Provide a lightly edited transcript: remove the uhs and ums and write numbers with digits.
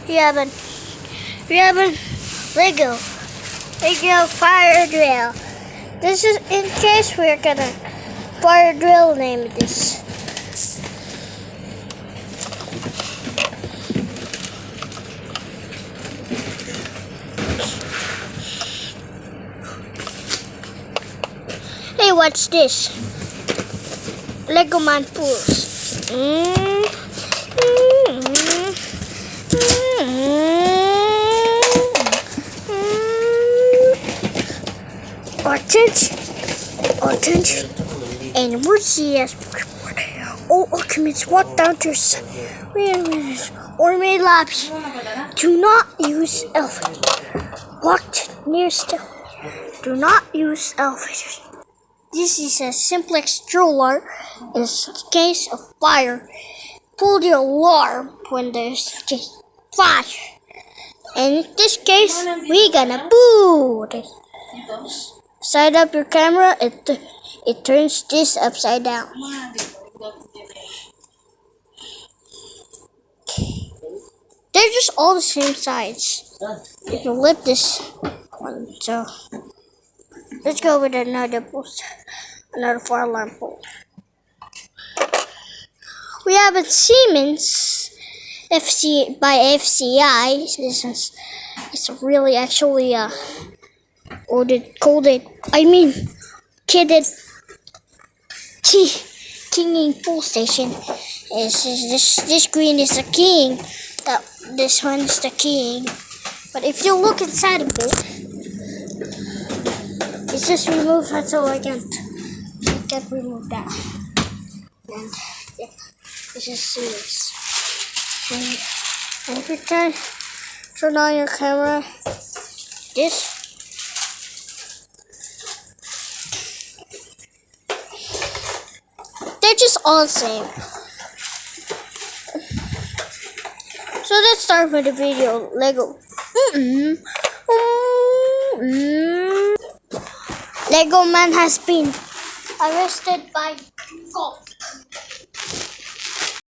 We have a Lego fire drill. This is in case we're gonna fire drill name this. Hey, what's this? Legoman pools. Attention, and emergency as report. All occupants walk down to or main lobby. Do not use elevators. Walk to nearest. Do not use elevators. This is a simplex stroller. In case of fire, pull the alarm when there's fire. And in this case, we're gonna boot. Side up your camera, it turns this upside down. They're just all the same size. You can lift this one, so let's go with another post, another fire alarm pole. We have a Siemens by FCI. This is it's really actually kidded kinging pull station. This green is the king. This one is the king. But if you look inside of it, it's just removed until I can't remove that. And yeah, this is serious. And if you turn on your camera, they're just all the same. So let's start with the video. Lego. Lego man has been arrested by cop.